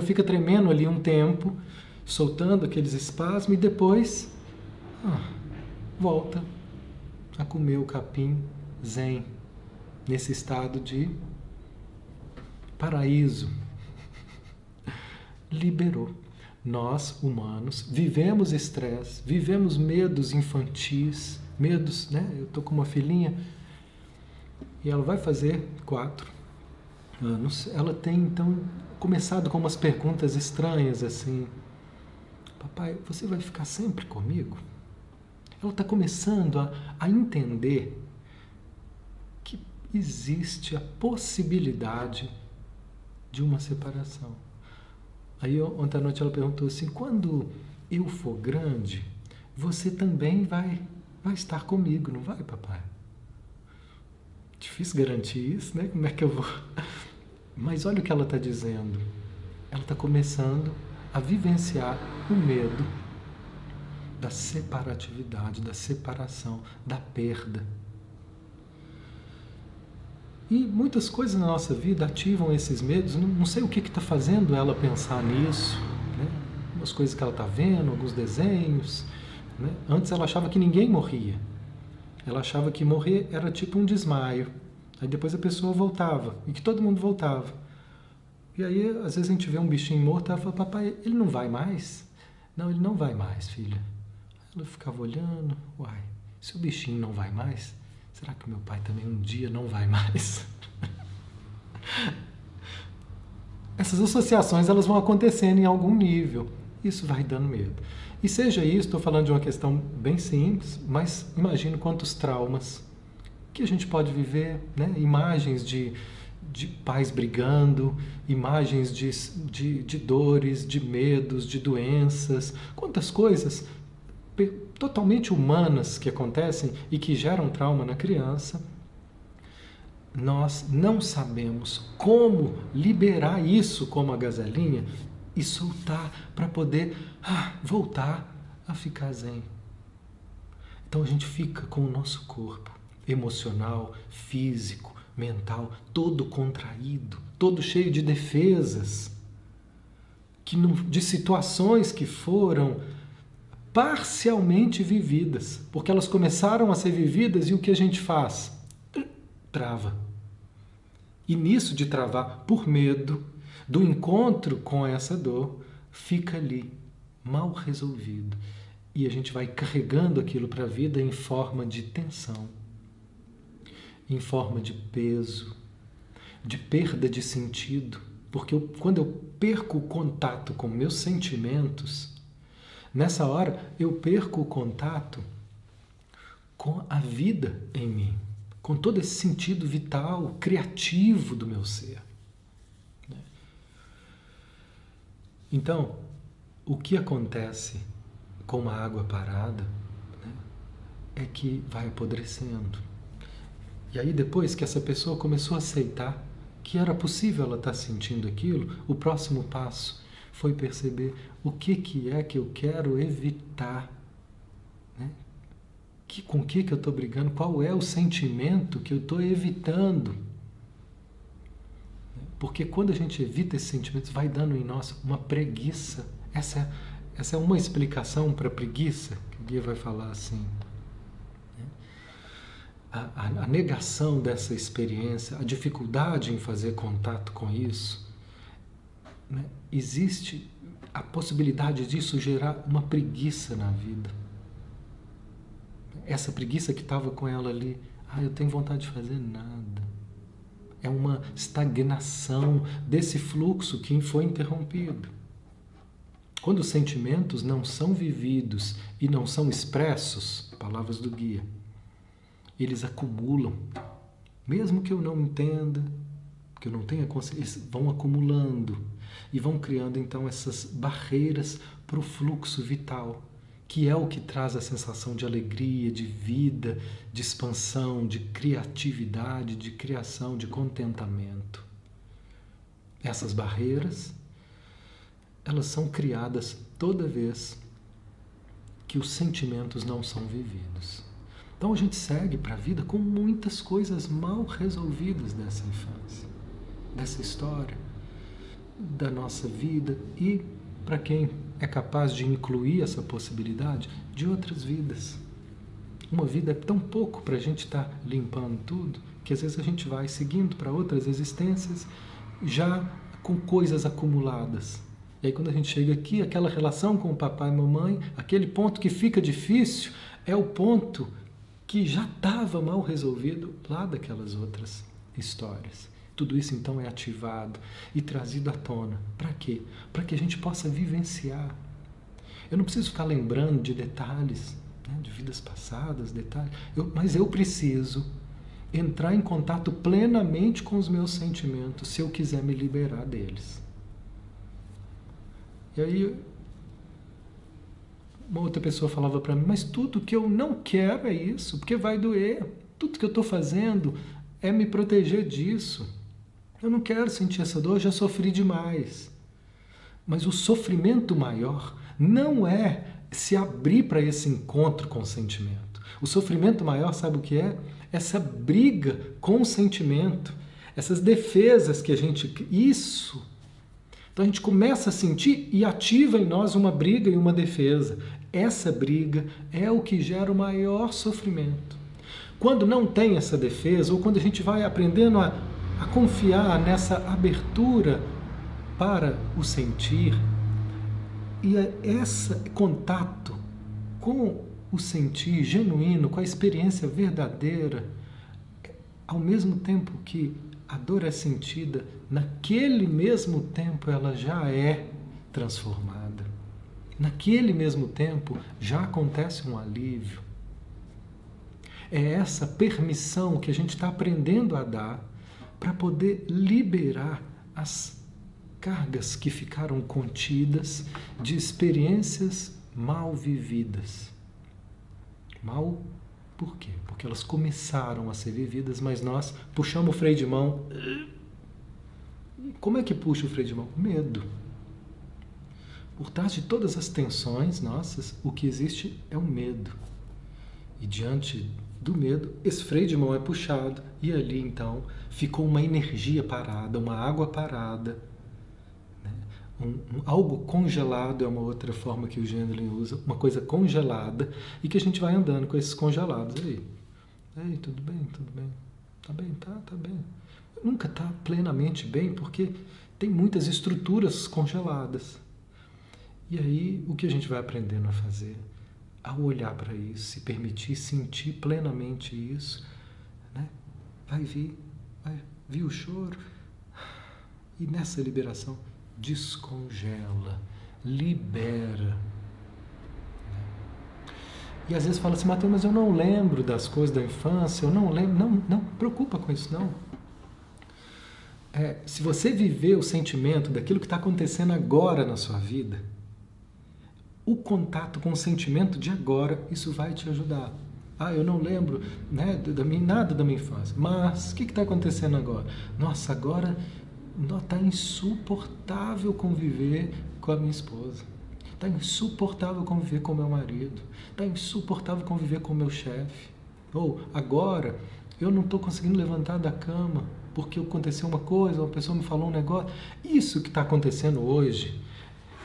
[SPEAKER 1] fica tremendo ali um tempo, soltando aqueles espasmos e depois volta a comer o capim zen, nesse estado de paraíso. Liberou. Nós, humanos, vivemos estresse, vivemos medos infantis, medos, né? Eu tô com uma filhinha e ela vai fazer 4 anos. Ela tem, então, começado com umas perguntas estranhas, assim: papai, você vai ficar sempre comigo? Ela está começando a entender que existe a possibilidade de uma separação. Aí ontem à noite ela perguntou assim: quando eu for grande, você também vai estar comigo, não vai, papai? Difícil garantir isso, né? Como é que eu vou? Mas olha o que ela está dizendo. Ela está começando a vivenciar o medo da separatividade, da separação, da perda. E muitas coisas na nossa vida ativam esses medos. Não sei o que está fazendo ela pensar nisso, né? Umas coisas que ela está vendo, alguns desenhos, né? Antes ela achava que ninguém morria. Ela achava que morrer era tipo um desmaio. Aí depois a pessoa voltava, e que todo mundo voltava. E aí, às vezes a gente vê um bichinho morto, ela fala: papai, ele não vai mais? Não, ele não vai mais, filha. Ela ficava olhando: uai, se o bichinho não vai mais, será que meu pai também um dia não vai mais? Essas associações, elas vão acontecendo em algum nível. Isso vai dando medo. E seja isso, estou falando de uma questão bem simples, mas imagino quantos traumas que a gente pode viver, né? Imagens de pais brigando, imagens de dores, de medos, de doenças, quantas coisas totalmente humanas que acontecem e que geram trauma na criança. Nós não sabemos como liberar isso como a gazelinha e soltar para poder voltar a ficar zen. Então a gente fica com o nosso corpo emocional, físico, mental, todo contraído, todo cheio de defesas, de situações que foram parcialmente vividas, porque elas começaram a ser vividas e o que a gente faz? Trava. E nisso de travar por medo do encontro com essa dor, fica ali, mal resolvido. E a gente vai carregando aquilo para a vida em forma de tensão, em forma de peso, de perda de sentido. Porque quando eu perco o contato com meus sentimentos, nessa hora eu perco o contato com a vida em mim, com todo esse sentido vital, criativo do meu ser. Então, o que acontece com uma água parada, né, é que vai apodrecendo. E aí depois que essa pessoa começou a aceitar que era possível ela estar sentindo aquilo, o próximo passo foi perceber o que é que eu quero evitar, né? Com o que eu estou brigando, qual é o sentimento que eu estou evitando. Porque quando a gente evita esses sentimentos, vai dando em nós uma preguiça. Essa é uma explicação para a preguiça, que o Guia vai falar assim. A negação dessa experiência, a dificuldade em fazer contato com isso, né? Existe a possibilidade disso gerar uma preguiça na vida. Essa preguiça que estava com ela ali, eu tenho vontade de fazer nada. É uma estagnação desse fluxo que foi interrompido. Quando os sentimentos não são vividos e não são expressos, palavras do Guia, eles acumulam. Mesmo que eu não entenda, que eu não tenha consciência, vão acumulando e vão criando então essas barreiras para o fluxo vital, que é o que traz a sensação de alegria, de vida, de expansão, de criatividade, de criação, de contentamento. Essas barreiras, elas são criadas toda vez que os sentimentos não são vividos. Então a gente segue para a vida com muitas coisas mal resolvidas dessa infância, dessa história, da nossa vida e, para quem é capaz de incluir essa possibilidade, de outras vidas. Uma vida é tão pouco para a gente estar limpando tudo, que às vezes a gente vai seguindo para outras existências já com coisas acumuladas. E aí quando a gente chega aqui, aquela relação com o papai e mamãe, aquele ponto que fica difícil, é o ponto que já estava mal resolvido lá daquelas outras histórias. Tudo isso então é ativado e trazido à tona. Para quê? Para que a gente possa vivenciar. Eu não preciso ficar lembrando de detalhes, né, de vidas passadas, detalhes, mas eu preciso entrar em contato plenamente com os meus sentimentos se eu quiser me liberar deles. E aí uma outra pessoa falava para mim, mas tudo que eu não quero é isso, porque vai doer. Tudo que eu estou fazendo é me proteger disso. Eu não quero sentir essa dor, já sofri demais. Mas o sofrimento maior não é se abrir para esse encontro com o sentimento. O sofrimento maior, sabe o que é? Essa briga com o sentimento, essas defesas que a gente... Isso! Então a gente começa a sentir e ativa em nós uma briga e uma defesa. Essa briga é o que gera o maior sofrimento. Quando não tem essa defesa, ou quando a gente vai aprendendo a confiar nessa abertura para o sentir, e esse contato com o sentir genuíno, com a experiência verdadeira, ao mesmo tempo que a dor é sentida, naquele mesmo tempo ela já é transformada. Naquele mesmo tempo já acontece um alívio. É essa permissão que a gente está aprendendo a dar para poder liberar as cargas que ficaram contidas de experiências mal vividas. Mal por quê? Porque elas começaram a ser vividas, mas nós puxamos o freio de mão. Como é que puxa o freio de mão? Medo. Por trás de todas as tensões nossas, o que existe é o medo. E diante do medo, esse freio de mão é puxado e ali então ficou uma energia parada, uma água parada, né? Algo congelado é uma outra forma que o Gendlin usa, uma coisa congelada e que a gente vai andando com esses congelados aí. Ei, tudo bem, tudo bem. Tá bem, tá bem. Nunca tá plenamente bem porque tem muitas estruturas congeladas. E aí o que a gente vai aprendendo a fazer? Ao olhar para isso, se permitir sentir plenamente isso, né? Vai vir o choro e nessa liberação descongela, libera. E às vezes fala assim, Mateus, mas eu não lembro das coisas da infância, eu não lembro. Não preocupa com isso não. se você viver o sentimento daquilo que está acontecendo agora na sua vida, o contato com o sentimento de agora, isso vai te ajudar. Eu não lembro, né, nada da minha infância, mas o que está acontecendo agora? Nossa, agora está insuportável conviver com a minha esposa. Está insuportável conviver com o meu marido. Está insuportável conviver com o meu chefe. Ou, agora, eu não estou conseguindo levantar da cama porque aconteceu uma coisa, uma pessoa me falou um negócio. Isso que está acontecendo hoje,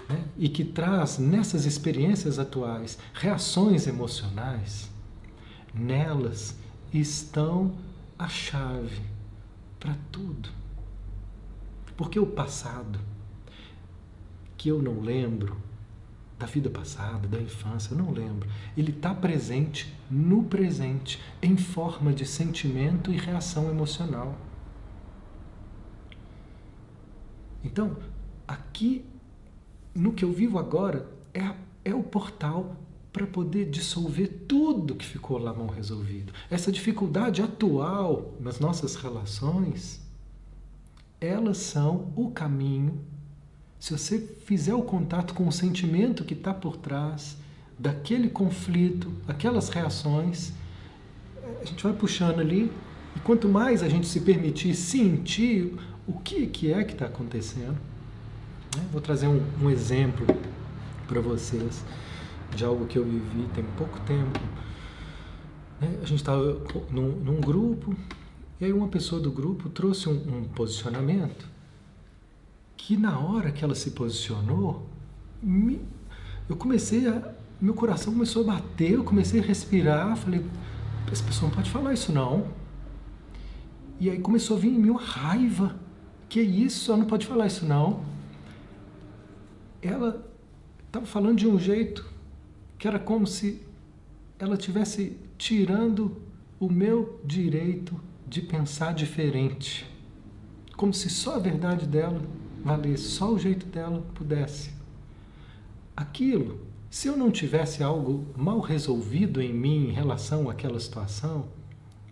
[SPEAKER 1] né, e que traz nessas experiências atuais reações emocionais, nelas estão a chave para tudo. Porque o passado, que eu não lembro, da vida passada, da infância, eu não lembro, ele está presente no presente, em forma de sentimento e reação emocional. Então, aqui, no que eu vivo agora, é o portal para poder dissolver tudo que ficou lá mal resolvido. Essa dificuldade atual nas nossas relações, elas são o caminho. Se você fizer o contato com o sentimento que está por trás daquele conflito, aquelas reações, a gente vai puxando ali, e quanto mais a gente se permitir sentir o que é que está acontecendo, né? Vou trazer um exemplo para vocês de algo que eu vivi tem pouco tempo. A gente estava num grupo, e aí uma pessoa do grupo trouxe um posicionamento que na hora que ela se posicionou, meu coração começou a bater, eu comecei a respirar, falei, essa pessoa não pode falar isso não. E aí começou a vir em mim uma raiva, que isso, ela não pode falar isso não. Ela estava falando de um jeito que era como se ela estivesse tirando o meu direito de pensar diferente. Como se só a verdade dela valesse, só o jeito dela pudesse. Aquilo, se eu não tivesse algo mal resolvido em mim em relação àquela situação,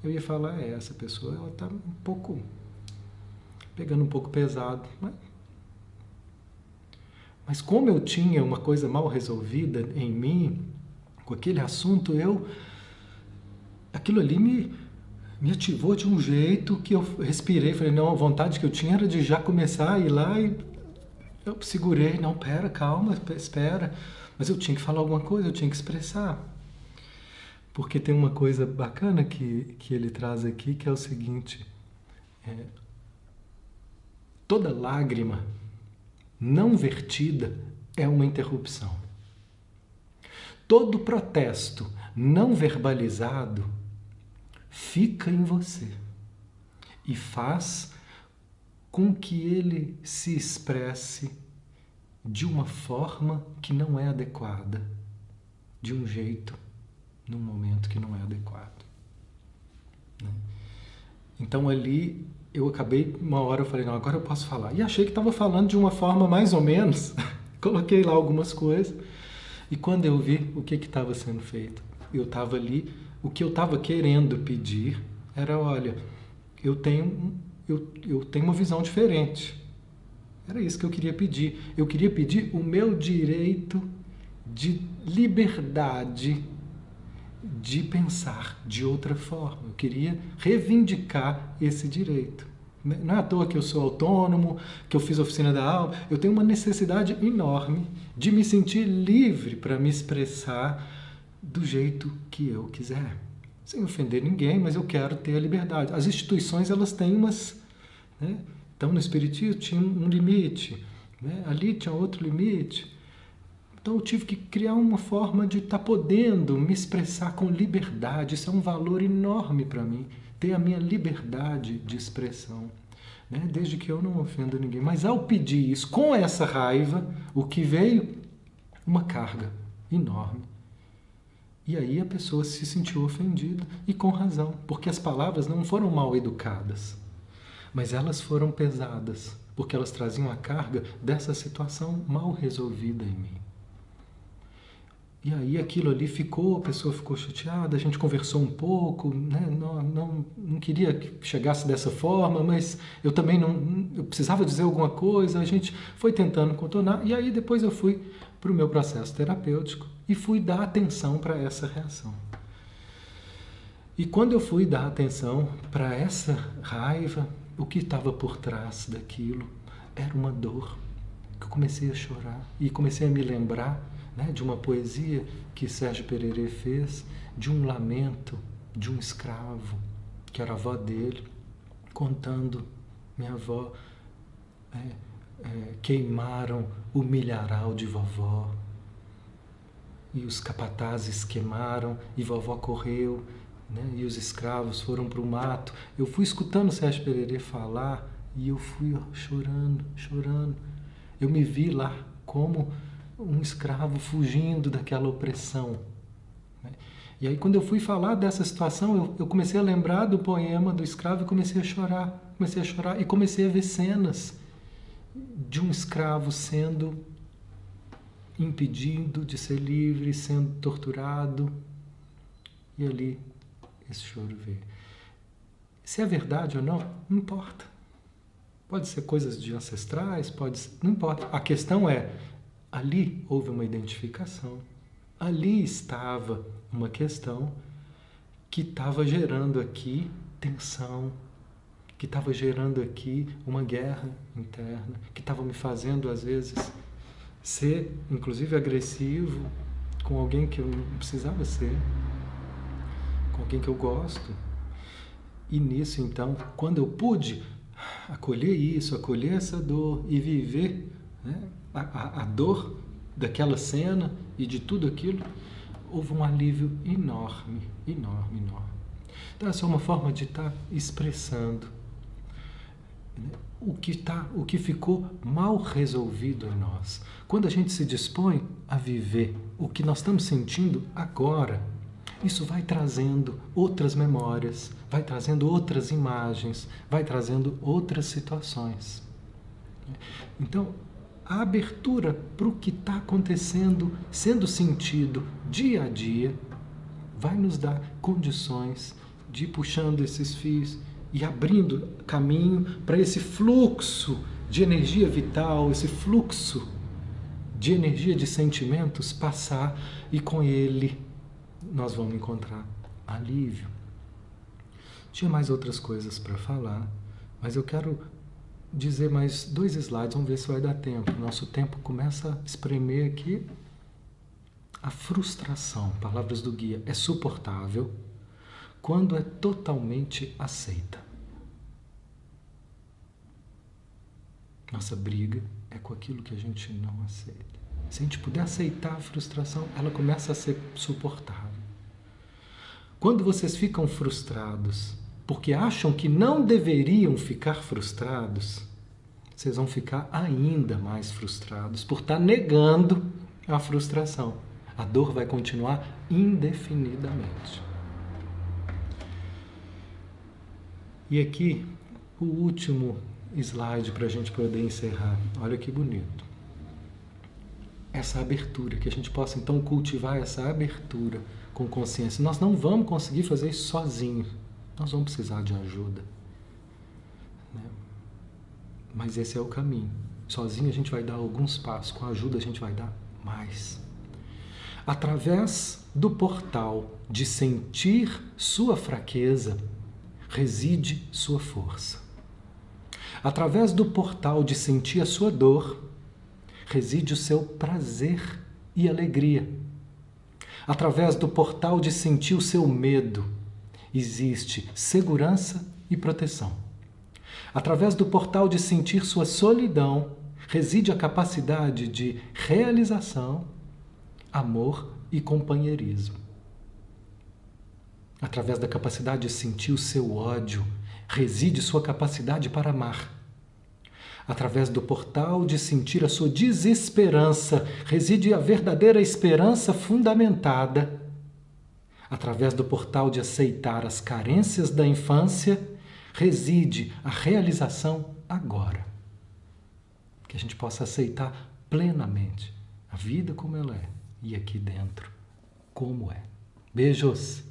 [SPEAKER 1] eu ia falar, essa pessoa ela está pegando um pouco pesado. Mas como eu tinha uma coisa mal resolvida em mim, com aquele assunto, aquilo ali me ativou de um jeito que eu respirei, falei, não, a vontade que eu tinha era de já começar a ir lá, e eu segurei, não, calma, espera, mas eu tinha que falar alguma coisa, eu tinha que expressar. Porque tem uma coisa bacana que ele traz aqui, que é o seguinte, toda lágrima não vertida é uma interrupção. Todo protesto não verbalizado fica em você e faz com que ele se expresse de uma forma que não é adequada, de um jeito, num momento que não é adequado. Então ali eu acabei, uma hora eu falei, não, agora eu posso falar. E achei que estava falando de uma forma mais ou menos, coloquei lá algumas coisas, e quando eu vi o que estava sendo feito, eu estava ali, o que eu estava querendo pedir era, olha, eu tenho uma visão diferente. Era isso que eu queria pedir. Eu queria pedir o meu direito de liberdade de pensar de outra forma. Eu queria reivindicar esse direito. Não é à toa que eu sou autônomo, que eu fiz a oficina da alma. Eu tenho uma necessidade enorme de me sentir livre para me expressar do jeito que eu quiser. Sem ofender ninguém, mas eu quero ter a liberdade. As instituições, elas têm umas... Então, no Espiritismo tinha um limite, ali tinha outro limite. Então, eu tive que criar uma forma de estar podendo me expressar com liberdade. Isso é um valor enorme para mim, ter a minha liberdade de expressão, desde que eu não ofenda ninguém. Mas ao pedir isso, com essa raiva, o que veio? Uma carga enorme. E aí a pessoa se sentiu ofendida, e com razão, porque as palavras não foram mal educadas, mas elas foram pesadas, porque elas traziam a carga dessa situação mal resolvida em mim. E aí aquilo ali ficou, a pessoa ficou chateada, a gente conversou um pouco, né? Não queria que chegasse dessa forma, mas eu também eu precisava dizer alguma coisa, a gente foi tentando contornar, e aí depois eu fui para o meu processo terapêutico e fui dar atenção para essa reação. E quando eu fui dar atenção para essa raiva, o que estava por trás daquilo era uma dor, que eu comecei a chorar e comecei a me lembrar, né, de uma poesia que Sérgio Pererê fez, de um lamento de um escravo, que era a avó dele, contando: minha avó, queimaram o milharal de vovó, e os capatazes queimaram, e vovó correu, né, e os escravos foram para o mato. Eu fui escutando Sérgio Pererê falar e eu fui chorando, chorando. Eu me vi lá como um escravo fugindo daquela opressão. E aí quando eu fui falar dessa situação, eu comecei a lembrar do poema do escravo e comecei a chorar. Comecei a chorar e comecei a ver cenas de um escravo sendo impedido de ser livre, sendo torturado. E ali esse choro veio. Se é verdade ou não, não importa. Pode ser coisas de ancestrais, não importa. A questão é, ali houve uma identificação. Ali estava uma questão que estava gerando aqui tensão, que estava gerando aqui uma guerra interna, que estava me fazendo, às vezes, ser, inclusive, agressivo com alguém que eu não precisava ser, com alguém que eu gosto. E nisso, então, quando eu pude acolher isso, acolher essa dor e viver, né, a dor daquela cena e de tudo aquilo, houve um alívio enorme, enorme, enorme. Então essa é uma forma de estar expressando, né, o que ficou mal resolvido em nós. Quando a gente se dispõe a viver o que nós estamos sentindo agora, isso vai trazendo outras memórias, vai trazendo outras imagens, vai trazendo outras situações. Então, a abertura para o que está acontecendo, sendo sentido dia a dia, vai nos dar condições de ir puxando esses fios e abrindo caminho para esse fluxo de energia vital, esse fluxo de energia de sentimentos passar, e com ele nós vamos encontrar alívio. Tinha mais outras coisas para falar, mas eu quero dizer mais 2 slides, vamos ver se vai dar tempo. Nosso tempo começa a espremer aqui. A frustração, palavras do guia, é suportável quando é totalmente aceita. Nossa briga é com aquilo que a gente não aceita. Se a gente puder aceitar a frustração, ela começa a ser suportável. Quando vocês ficam frustrados porque acham que não deveriam ficar frustrados, vocês vão ficar ainda mais frustrados por estar negando a frustração. A dor vai continuar indefinidamente. E aqui, o último slide para a gente poder encerrar. Olha que bonito. Essa abertura, que a gente possa então cultivar essa abertura com consciência. Nós não vamos conseguir fazer isso sozinhos. Nós vamos precisar de ajuda. Né? Mas esse é o caminho. Sozinho a gente vai dar alguns passos, com a ajuda a gente vai dar mais. Através do portal de sentir sua fraqueza, reside sua força. Através do portal de sentir a sua dor, reside o seu prazer e alegria. Através do portal de sentir o seu medo, existe segurança e proteção. Através do portal de sentir sua solidão, reside a capacidade de realização, amor e companheirismo. Através da capacidade de sentir o seu ódio, reside sua capacidade para amar. Através do portal de sentir a sua desesperança, reside a verdadeira esperança fundamentada. Através do portal de aceitar as carências da infância, reside a realização agora. Que a gente possa aceitar plenamente a vida como ela é, e aqui dentro como é. Beijos!